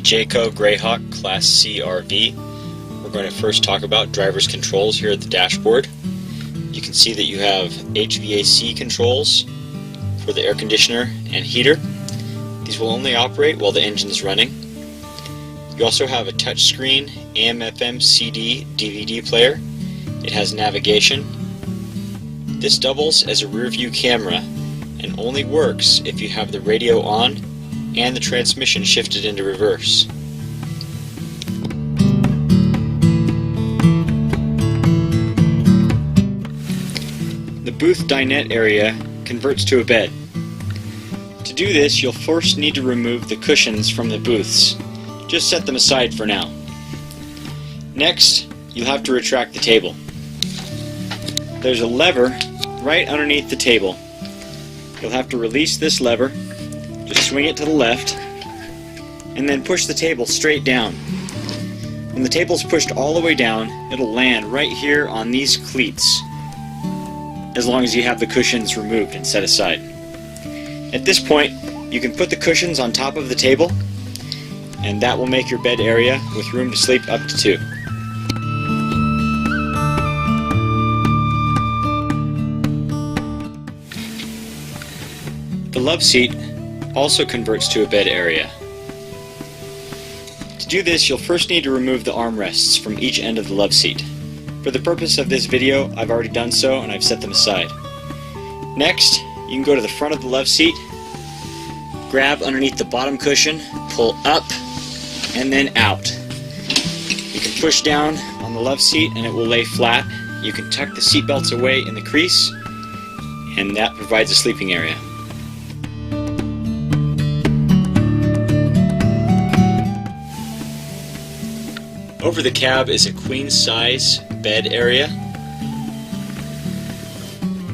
Jayco Greyhawk Class C RV. We're going to first talk about driver's controls here at the dashboard. You can see that you have HVAC controls for the air conditioner and heater. These will only operate while the engine is running. You also have a touchscreen AM/FM CD DVD player. It has navigation. This doubles as a rear view camera and only works if you have the radio on and the transmission shifted into reverse. The booth dinette area converts to a bed. To do this, you'll first need to remove the cushions from the booths. Just set them aside for now. Next, you'll have to retract the table. There's a lever right underneath the table. You'll have to release this lever, just swing it to the left, and then push the table straight down. When the table's pushed all the way down, it'll land right here on these cleats, as long as you have the cushions removed and set aside. At this point, you can put the cushions on top of the table, and that will make your bed area with room to sleep up to 2. The love seat also converts to a bed area. To do this, you'll first need to remove the armrests from each end of the love seat. For the purpose of this video, I've already done so and I've set them aside. Next, you can go to the front of the love seat, grab underneath the bottom cushion, pull up, and then out. You can push down on the love seat and it will lay flat. You can tuck the seat belts away in the crease, and that provides a sleeping area. Over the cab is a queen-size bed area.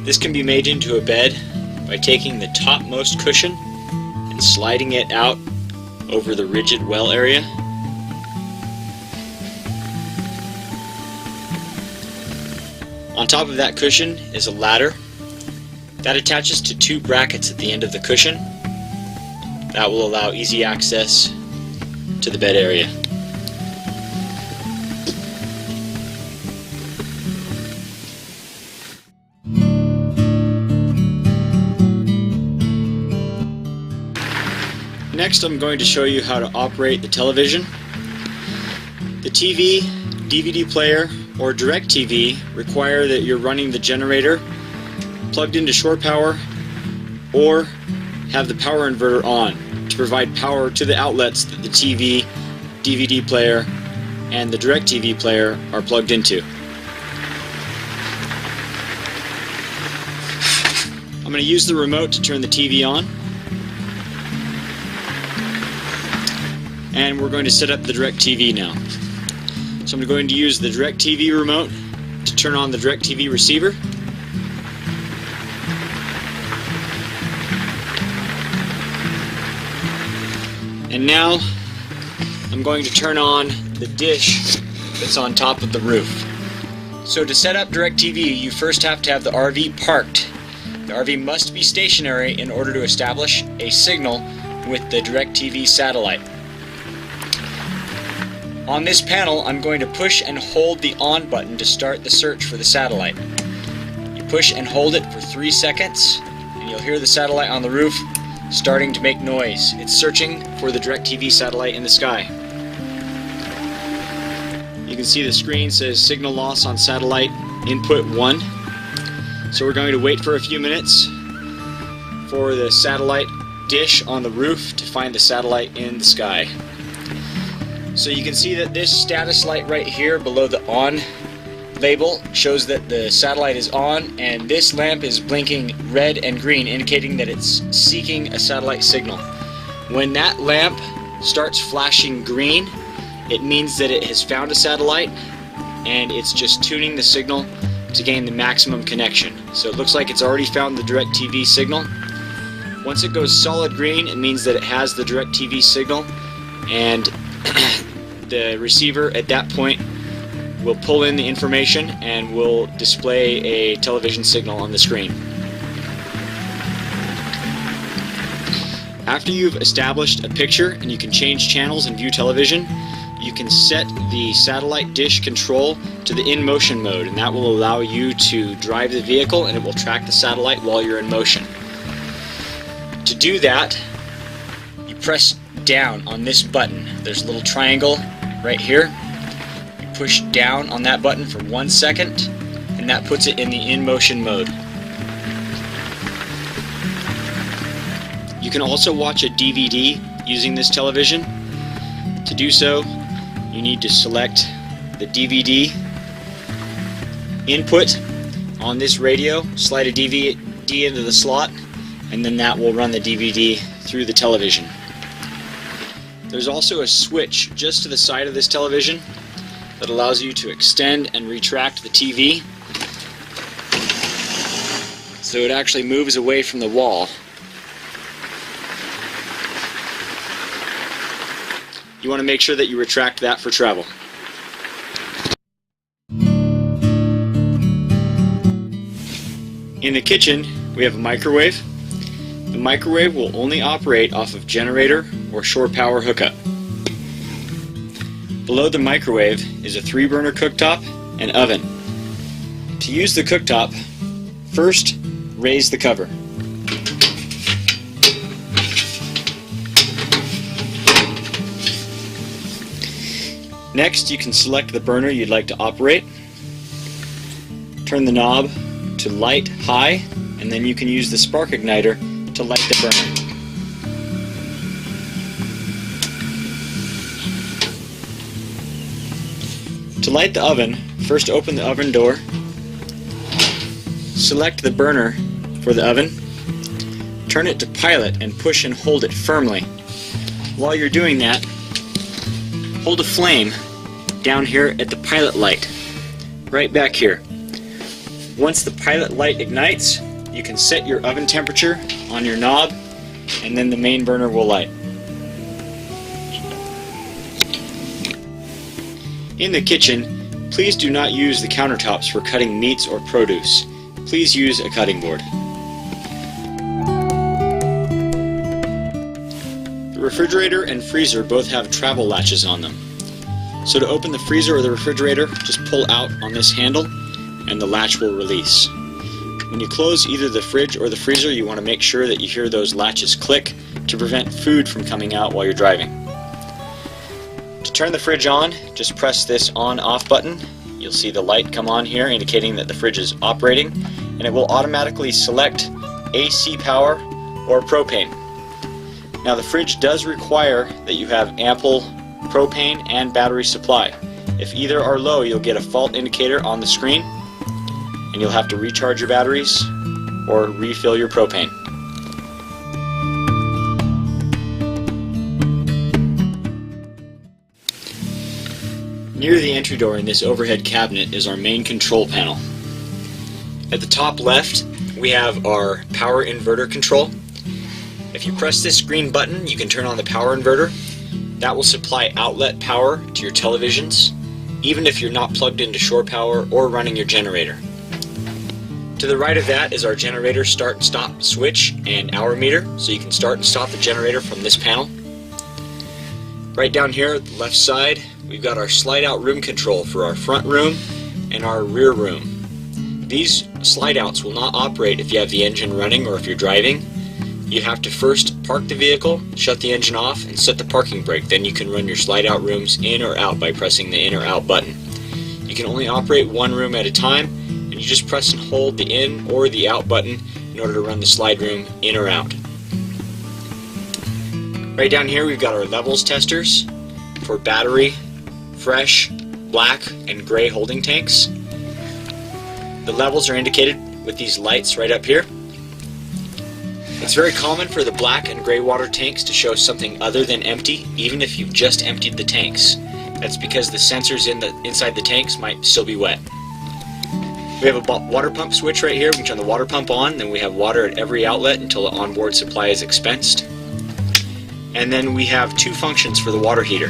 This can be made into a bed by taking the topmost cushion and sliding it out over the rigid well area. On top of that cushion is a ladder that attaches to 2 brackets at the end of the cushion. That will allow easy access to the bed area. Next, I'm going to show you how to operate the television. The TV, DVD player, or DirecTV require that you're running the generator plugged into shore power or have the power inverter on to provide power to the outlets that the TV, DVD player, and the DirecTV player are plugged into. I'm going to use the remote to turn the TV on. And we're going to set up the DirecTV now. So I'm going to use the DirecTV remote to turn on the DirecTV receiver. And now I'm going to turn on the dish that's on top of the roof. So to set up DirecTV, you first have to have the RV parked. The RV must be stationary in order to establish a signal with the DirecTV satellite. On this panel, I'm going to push and hold the on button to start the search for the satellite. You push and hold it for 3 seconds, and you'll hear the satellite on the roof starting to make noise. It's searching for the DirecTV satellite in the sky. You can see the screen says signal loss on satellite input 1. So we're going to wait for a few minutes for the satellite dish on the roof to find the satellite in the sky. So you can see that this status light right here below the on label shows that the satellite is on, and this lamp is blinking red and green, indicating that it's seeking a satellite signal. When that lamp starts flashing green, it means that it has found a satellite and it's just tuning the signal to gain the maximum connection. So it looks like it's already found the DirecTV signal. Once it goes solid green, it means that it has the DirecTV signal, and the receiver at that point will pull in the information and will display a television signal on the screen. After you've established a picture and you can change channels and view television, you can set the satellite dish control to the in motion mode, and that will allow you to drive the vehicle and it will track the satellite while you're in motion. To do that, you press down on this button. There's a little triangle right here. You push down on that button for 1 second and that puts it in the in motion mode. You can also watch a DVD using this television. To do so, you need to select the DVD input on this radio, slide a DVD into the slot, and then that will run the DVD through the television. There's also a switch just to the side of this television that allows you to extend and retract the TV so it actually moves away from the wall. You want to make sure that you retract that for travel. In the kitchen, we have a microwave. The microwave will only operate off of generator or shore power hookup. Below the microwave is a 3-burner cooktop and oven. To use the cooktop, first raise the cover. Next, you can select the burner you'd like to operate. Turn the knob to light high, and then you can use the spark igniter to light the burner. To light the oven, first open the oven door, select the burner for the oven, turn it to pilot and push and hold it firmly. While you're doing that, hold a flame down here at the pilot light, right back here. Once the pilot light ignites, you can set your oven temperature on your knob, and then the main burner will light. In the kitchen, please do not use the countertops for cutting meats or produce. Please use a cutting board. The refrigerator and freezer both have travel latches on them. So to open the freezer or the refrigerator, just pull out on this handle and the latch will release. When you close either the fridge or the freezer, you want to make sure that you hear those latches click to prevent food from coming out while you're driving. To turn the fridge on, just press this on-off button. You'll see the light come on here indicating that the fridge is operating, and it will automatically select AC power or propane. Now the fridge does require that you have ample propane and battery supply. If either are low, you'll get a fault indicator on the screen and you'll have to recharge your batteries or refill your propane. Near the entry door in this overhead cabinet is our main control panel. At the top left, we have our power inverter control. If you press this green button, you can turn on the power inverter. That will supply outlet power to your televisions, even if you're not plugged into shore power or running your generator. To the right of that is our generator start and stop switch and hour meter, so you can start and stop the generator from this panel. Right down here at the left side, we've got our slide out room control for our front room and our rear room. These slide outs will not operate if you have the engine running or if you're driving. You have to first park the vehicle, shut the engine off, and set the parking brake. Then you can run your slide out rooms in or out by pressing the in or out button. You can only operate one room at a time, and you just press and hold the in or the out button in order to run the slide room in or out. Right down here we've got our levels testers for battery, fresh, black, and gray holding tanks. The levels are indicated with these lights right up here. It's very common for the black and gray water tanks to show something other than empty, even if you've just emptied the tanks. That's because the sensors inside the tanks might still be wet. We have a water pump switch right here. We can turn the water pump on, then we have water at every outlet until the onboard supply is expensed. And then we have two functions for the water heater.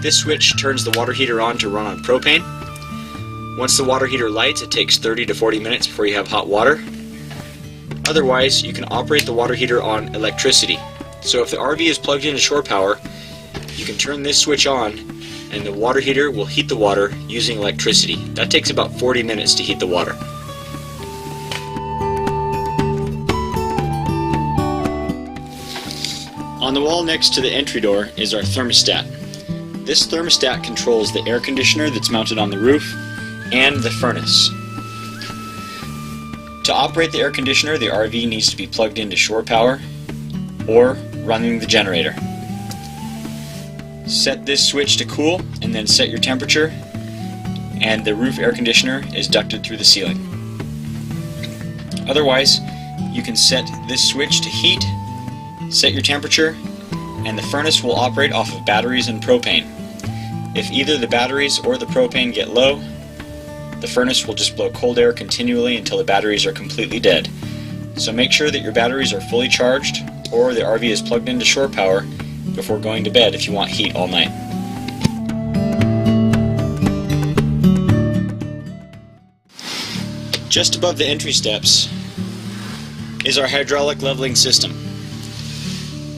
This switch turns the water heater on to run on propane. Once the water heater lights, it takes 30 to 40 minutes before you have hot water. Otherwise, you can operate the water heater on electricity. So if the RV is plugged into shore power, you can turn this switch on and the water heater will heat the water using electricity. That takes about 40 minutes to heat the water. On the wall next to the entry door is our thermostat. This thermostat controls the air conditioner that's mounted on the roof and the furnace. To operate the air conditioner, the RV needs to be plugged into shore power or running the generator. Set this switch to cool and then set your temperature, and the roof air conditioner is ducted through the ceiling. Otherwise, you can set this switch to heat, set your temperature, and the furnace will operate off of batteries and propane. If either the batteries or the propane get low, the furnace will just blow cold air continually until the batteries are completely dead. So make sure that your batteries are fully charged or the RV is plugged into shore power before going to bed if you want heat all night. Just above the entry steps is our hydraulic leveling system.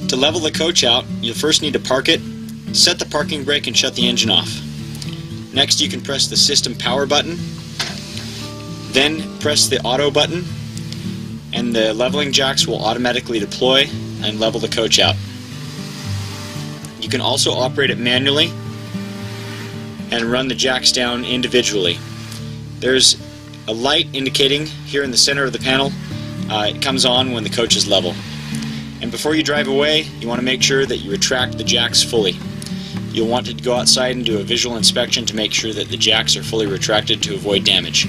To level the coach out, you'll first need to park it, set the parking brake and shut the engine off. Next you can press the system power button, then press the auto button, and the leveling jacks will automatically deploy and level the coach out. You can also operate it manually and run the jacks down individually. There's a light indicating here in the center of the panel. It comes on when the coach is level. And before you drive away, you want to make sure that you retract the jacks fully. You'll want to go outside and do a visual inspection to make sure that the jacks are fully retracted to avoid damage.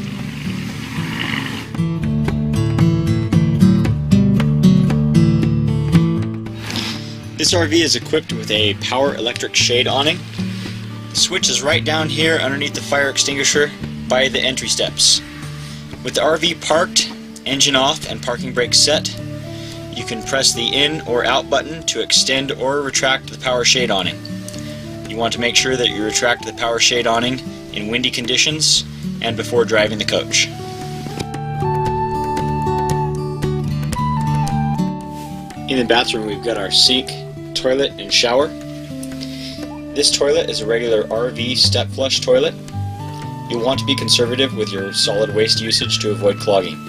This RV is equipped with a power electric shade awning. The switch is right down here underneath the fire extinguisher by the entry steps. With the RV parked, engine off, and parking brake set, you can press the in or out button to extend or retract the power shade awning. You want to make sure that you retract the power shade awning in windy conditions and before driving the coach. In the bathroom we've got our sink, toilet, and shower. This toilet is a regular RV step flush toilet. You'll want to be conservative with your solid waste usage to avoid clogging.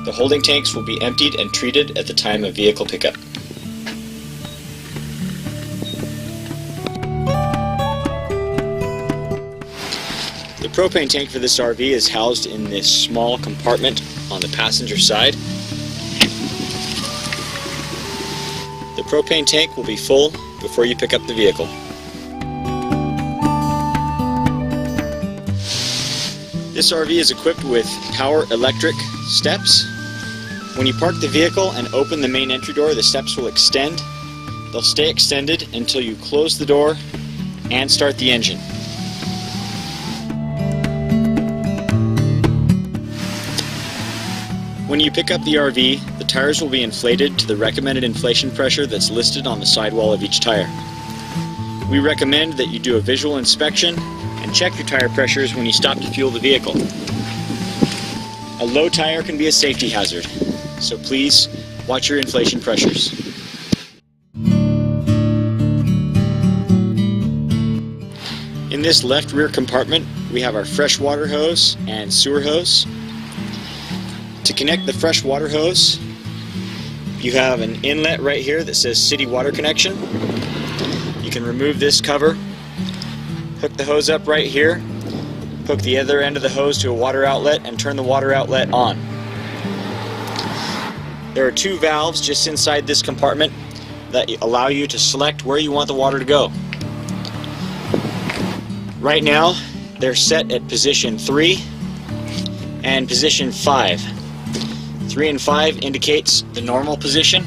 The holding tanks will be emptied and treated at the time of vehicle pickup. The propane tank for this RV is housed in this small compartment on the passenger side. The propane tank will be full before you pick up the vehicle. This RV is equipped with power electric steps. When you park the vehicle and open the main entry door, the steps will extend. They'll stay extended until you close the door and start the engine. When you pick up the RV, the tires will be inflated to the recommended inflation pressure that's listed on the sidewall of each tire. We recommend that you do a visual inspection and check your tire pressures when you stop to fuel the vehicle. A low tire can be a safety hazard, so please watch your inflation pressures. In this left rear compartment, we have our freshwater hose and sewer hose. To connect the freshwater hose, you have an inlet right here that says City Water Connection. You can remove this cover, hook the hose up right here, hook the other end of the hose to a water outlet, and turn the water outlet on. There are two valves just inside this compartment that allow you to select where you want the water to go. Right now, they're set at position 3 and position 5. 3 and 5 indicates the normal position,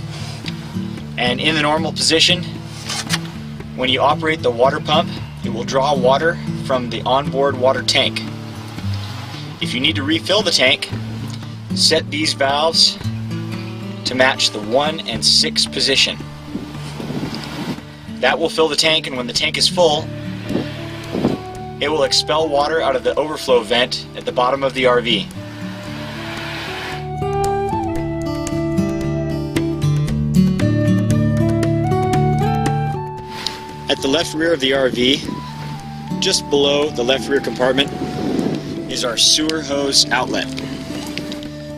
and in the normal position, when you operate the water pump, it will draw water from the onboard water tank. If you need to refill the tank, set these valves to match the 1 and 6 position. That will fill the tank, and when the tank is full, it will expel water out of the overflow vent at the bottom of the RV. At the left rear of the RV, just below the left rear compartment, is our sewer hose outlet.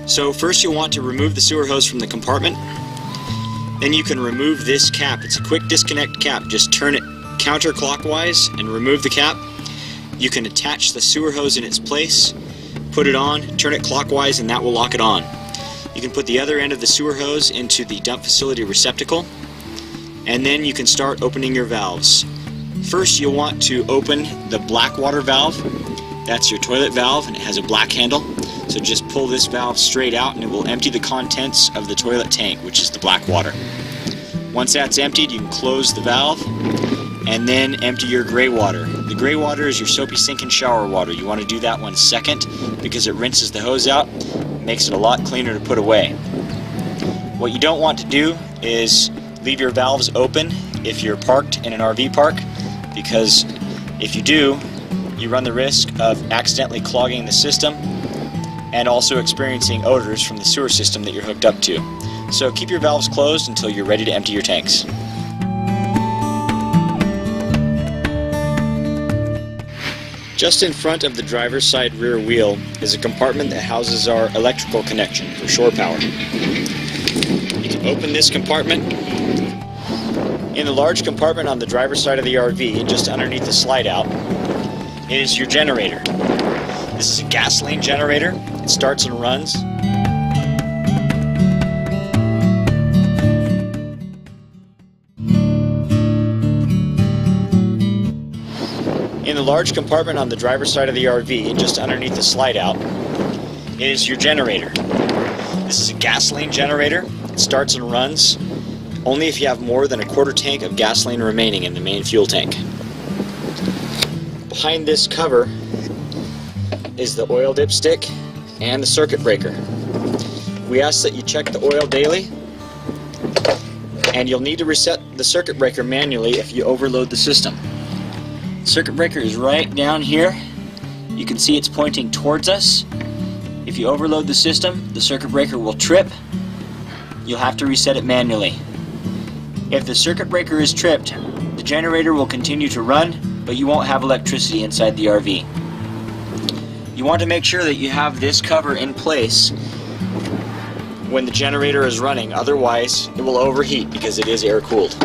So first you'll want to remove the sewer hose from the compartment. Then you can remove this cap. It's a quick disconnect cap. Just turn it counterclockwise and remove the cap. You can attach the sewer hose in its place, put it on, turn it clockwise, and that will lock it on. You can put the other end of the sewer hose into the dump facility receptacle, and then you can start opening your valves. First you'll want to open the black water valve. That's your toilet valve, and it has a black handle. So just pull this valve straight out and it will empty the contents of the toilet tank, which is the black water. Once that's emptied, you can close the valve and then empty your gray water. The gray water is your soapy sink and shower water. You want to do that one second because it rinses the hose out, makes it a lot cleaner to put away. What you don't want to do is leave your valves open if you're parked in an RV park, because if you do, you run the risk of accidentally clogging the system and also experiencing odors from the sewer system that you're hooked up to. So keep your valves closed until you're ready to empty your tanks. Just in front of the driver's side rear wheel is a compartment that houses our electrical connection for shore power. You can open this compartment. In the large compartment on the driver's side of the RV, just underneath the slide out, is your generator. This is a gasoline generator. It starts and runs. In the large compartment on the driver's side of the RV, just underneath the slide out, is your generator. This is a gasoline generator. It starts and runs only if you have more than a quarter tank of gasoline remaining in the main fuel tank. Behind this cover is the oil dipstick and the circuit breaker. We ask that you check the oil daily, and you'll need to reset the circuit breaker manually if you overload the system. The circuit breaker is right down here. You can see it's pointing towards us. If you overload the system, the circuit breaker will trip. You'll have to reset it manually. If the circuit breaker is tripped, the generator will continue to run, but you won't have electricity inside the RV. You want to make sure that you have this cover in place when the generator is running, otherwise it will overheat because it is air-cooled.